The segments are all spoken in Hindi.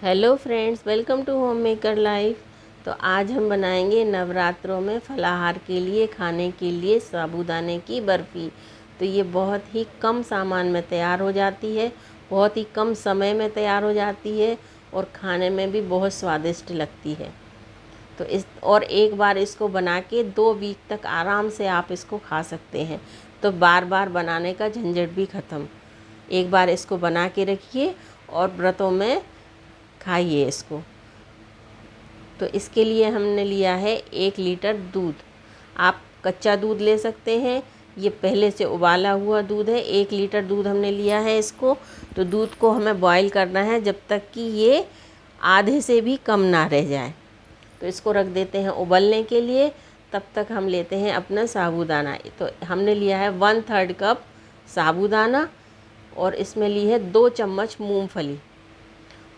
Hello friends, welcome to Home Maker Life. तो आज हम बनाएंगे नवरात्रों में फलाहार के लिए खाने के लिए साबूदाने की बर्फ़ी। तो ये बहुत ही कम सामान में तैयार हो जाती है, बहुत ही कम समय में तैयार हो जाती है और खाने में भी बहुत स्वादिष्ट लगती है। तो एक बार इसको बना के 2 वीक तक आराम से आप इसको खा सकते हैं। तो बार बार बनाने का झंझट भी ख़त्म। एक बार इसको बना के रखिए और व्रतों में खाइए इसको। तो इसके लिए हमने लिया है 1 लीटर दूध। आप कच्चा दूध ले सकते हैं, ये पहले से उबाला हुआ दूध है। 1 लीटर दूध हमने लिया है इसको। तो दूध को हमें बॉईल करना है जब तक कि ये आधे से भी कम ना रह जाए। तो इसको रख देते हैं उबलने के लिए। तब तक हम लेते हैं अपना साबूदाना। तो हमने लिया है 1/3 कप साबूदाना और इसमें ली है 2 चम्मच मूंगफली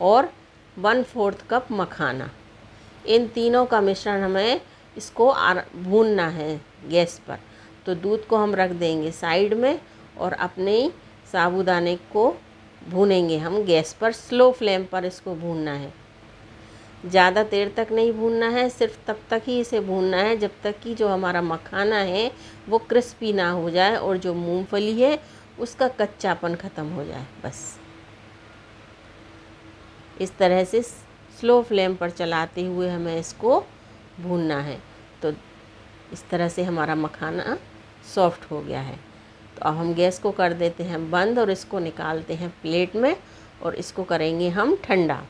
और 1/4 कप मखाना। इन तीनों का मिश्रण हमें इसको भूनना है गैस पर। तो दूध को हम रख देंगे साइड में और अपने साबूदाने को भूनेंगे हम गैस पर। स्लो फ्लेम पर इसको भूनना है, ज़्यादा देर तक नहीं भूनना है। सिर्फ तब तक ही इसे भूनना है जब तक कि जो हमारा मखाना है वो क्रिस्पी ना हो जाए और जो मूंगफली है उसका कच्चापन ख़त्म हो जाए। बस इस तरह से स्लो फ्लेम पर चलाते हुए हमें इसको भूनना है। तो इस तरह से हमारा मखाना सॉफ्ट हो गया है। तो अब हम गैस को कर देते हैं बंद और इसको निकालते हैं प्लेट में और इसको करेंगे हम ठंडा।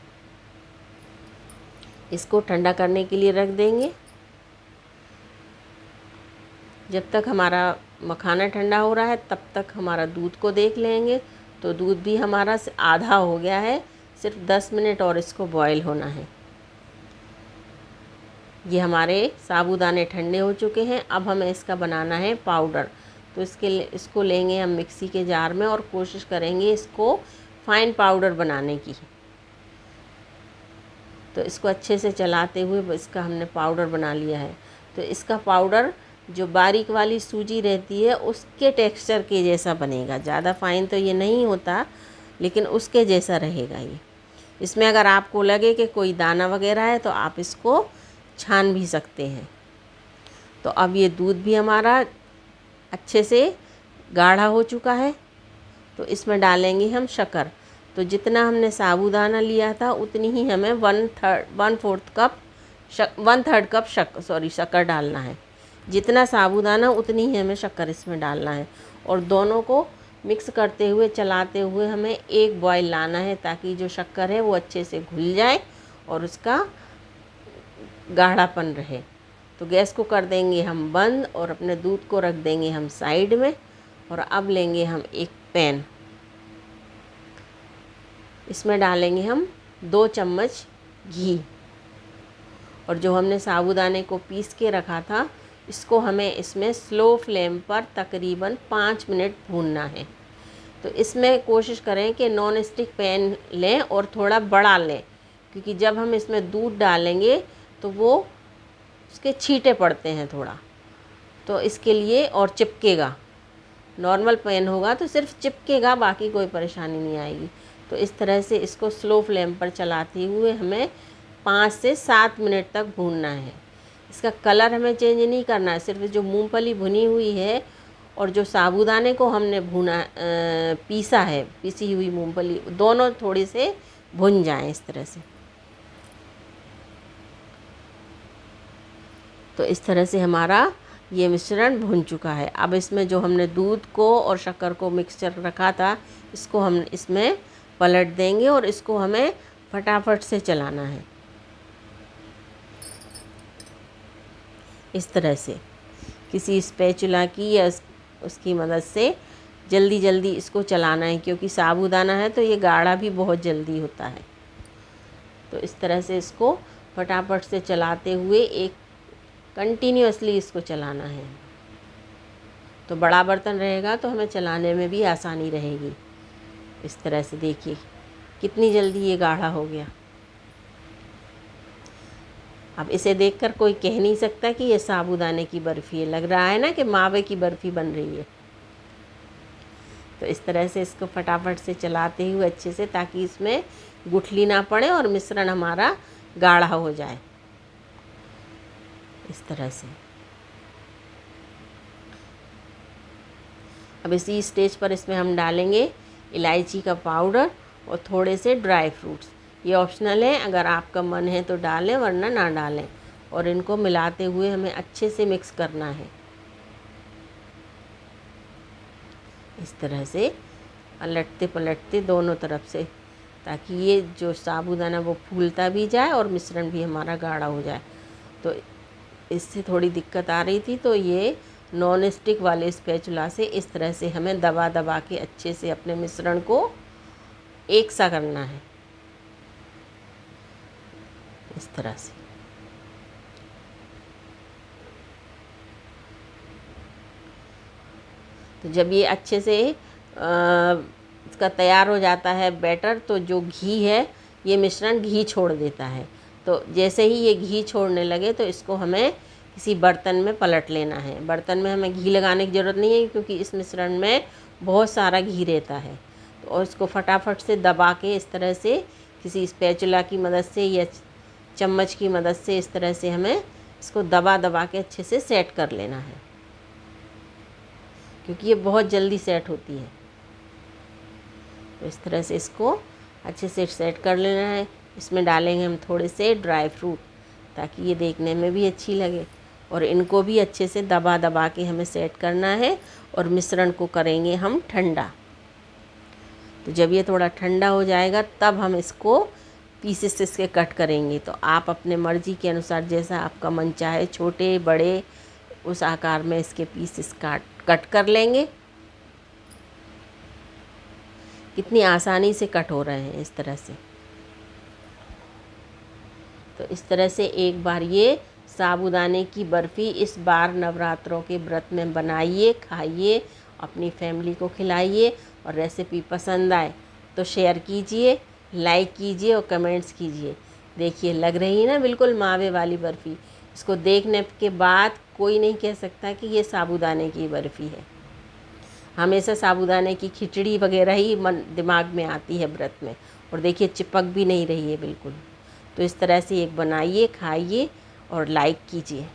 इसको ठंडा करने के लिए रख देंगे। जब तक हमारा मखाना ठंडा हो रहा है तब तक हमारा दूध को देख लेंगे। तो दूध भी हमारा आधा हो गया है, सिर्फ 10 मिनट और इसको बॉईल होना है। ये हमारे साबूदाने ठंडे हो चुके हैं। अब हमें इसका बनाना है पाउडर। तो इसको लेंगे हम मिक्सी के जार में और कोशिश करेंगे इसको फाइन पाउडर बनाने की। तो इसको अच्छे से चलाते हुए इसका हमने पाउडर बना लिया है। तो इसका पाउडर जो बारीक वाली सूजी रहती है उसके टेक्सचर के जैसा बनेगा। ज़्यादा फाइन तो ये नहीं होता, लेकिन उसके जैसा रहेगा ये। इसमें अगर आपको लगे कि कोई दाना वगैरह है तो आप इसको छान भी सकते हैं। तो अब ये दूध भी हमारा अच्छे से गाढ़ा हो चुका है। तो इसमें डालेंगे हम शक्कर। तो जितना हमने साबूदाना लिया था उतनी ही हमें 1/3 कप शक्कर डालना है। जितना साबूदाना उतनी ही हमें शक्कर इसमें डालना है और दोनों को मिक्स करते हुए चलाते हुए हमें एक बॉयल लाना है ताकि जो शक्कर है वो अच्छे से घुल जाए और उसका गाढ़ापन रहे। तो गैस को कर देंगे हम बंद और अपने दूध को रख देंगे हम साइड में। और अब लेंगे हम एक पैन, इसमें डालेंगे हम 2 चम्मच घी और जो हमने साबूदाने को पीस के रखा था इसको हमें इसमें स्लो फ्लेम पर तकरीबन 5 मिनट भूनना है। तो इसमें कोशिश करें कि नॉन स्टिक पैन लें और थोड़ा बड़ा लें, क्योंकि जब हम इसमें दूध डालेंगे तो वो उसके छींटे पड़ते हैं थोड़ा, तो इसके लिए और चिपकेगा। नॉर्मल पैन होगा तो सिर्फ चिपकेगा, बाकी कोई परेशानी नहीं आएगी। तो इस तरह से इसको स्लो फ्लेम पर चलाते हुए हमें 5 से 7 मिनट तक भूनना है। इसका कलर हमें चेंज नहीं करना है, सिर्फ जो मूंगफली भुनी हुई है और जो साबूदाने को हमने पीसा है, पीसी हुई मूंगफली, दोनों थोड़े से भुन जाएं इस तरह से। तो इस तरह से हमारा ये मिश्रण भुन चुका है। अब इसमें जो हमने दूध को और शक्कर को मिक्सचर रखा था इसको हम इसमें पलट देंगे और इसको हमें फटाफट से चलाना है। इस तरह से किसी स्पैचुला की या उसकी मदद से जल्दी जल्दी इसको चलाना है, क्योंकि साबूदाना है तो ये गाढ़ा भी बहुत जल्दी होता है। तो इस तरह से इसको फटाफट से चलाते हुए एक कंटिन्यूअसली इसको चलाना है। तो बड़ा बर्तन रहेगा तो हमें चलाने में भी आसानी रहेगी। इस तरह से देखिए कितनी जल्दी ये गाढ़ा हो गया। अब इसे देखकर कोई कह नहीं सकता कि ये साबूदाने की बर्फ़ी है, लग रहा है ना कि मावे की बर्फ़ी बन रही है। तो इस तरह से इसको फटाफट से चलाते हुए अच्छे से, ताकि इसमें गुठली ना पड़े और मिश्रण हमारा गाढ़ा हो जाए, इस तरह से। अब इसी स्टेज पर इसमें हम डालेंगे इलायची का पाउडर और थोड़े से ड्राई फ्रूट्स। ये ऑप्शनल है, अगर आपका मन है तो डालें वरना ना डालें। और इनको मिलाते हुए हमें अच्छे से मिक्स करना है, इस तरह से पलटते पलटते दोनों तरफ से, ताकि ये जो साबूदाना वो फूलता भी जाए और मिश्रण भी हमारा गाढ़ा हो जाए। तो इससे थोड़ी दिक्कत आ रही थी, तो ये नॉन स्टिक वाले स्पैचुला से इस तरह से हमें दबा दबा के अच्छे से अपने मिश्रण को एक सा करना है, इस तरह से। तो जब ये अच्छे से इसका तैयार हो जाता है बैटर, तो जो घी है ये मिश्रण घी छोड़ देता है। तो जैसे ही ये घी छोड़ने लगे तो इसको हमें किसी बर्तन में पलट लेना है। बर्तन में हमें घी लगाने की ज़रूरत नहीं है, क्योंकि इस मिश्रण में बहुत सारा घी रहता है। तो और इसको फटाफट से दबा के इस तरह से किसी स्पैचुला की मदद से या चम्मच की मदद से इस तरह से हमें इसको दबा दबा के अच्छे से सेट कर लेना है, क्योंकि ये बहुत जल्दी सेट होती है। तो इस तरह से इसको अच्छे से सेट कर लेना है। इसमें डालेंगे हम थोड़े से ड्राई फ्रूट, ताकि ये देखने में भी अच्छी लगे। और इनको भी अच्छे से दबा दबा के हमें सेट करना है। और मिश्रण को करेंगे हम ठंडा। तो जब ये थोड़ा ठंडा हो जाएगा तब हम इसको पीसेस इसके कट करेंगे। तो आप अपने मर्ज़ी के अनुसार, जैसा आपका मन चाहे, छोटे बड़े, उस आकार में इसके पीसेस कट कर लेंगे। कितनी आसानी से कट हो रहे हैं इस तरह से। तो इस तरह से एक बार ये साबूदाने की बर्फ़ी इस बार नवरात्रों के व्रत में बनाइए, खाइए, अपनी फैमिली को खिलाइए। और रेसिपी पसंद आए तो शेयर कीजिए, लाइक कीजिए और कमेंट्स कीजिए। देखिए, लग रही है ना बिल्कुल मावे वाली बर्फ़ी। इसको देखने के बाद कोई नहीं कह सकता कि ये साबूदाने की बर्फ़ी है। हमेशा साबूदाने की खिचड़ी वगैरह ही दिमाग में आती है व्रत में। और देखिए, चिपक भी नहीं रही है बिल्कुल। तो इस तरह से एक बनाइए, खाइए और लाइक कीजिए।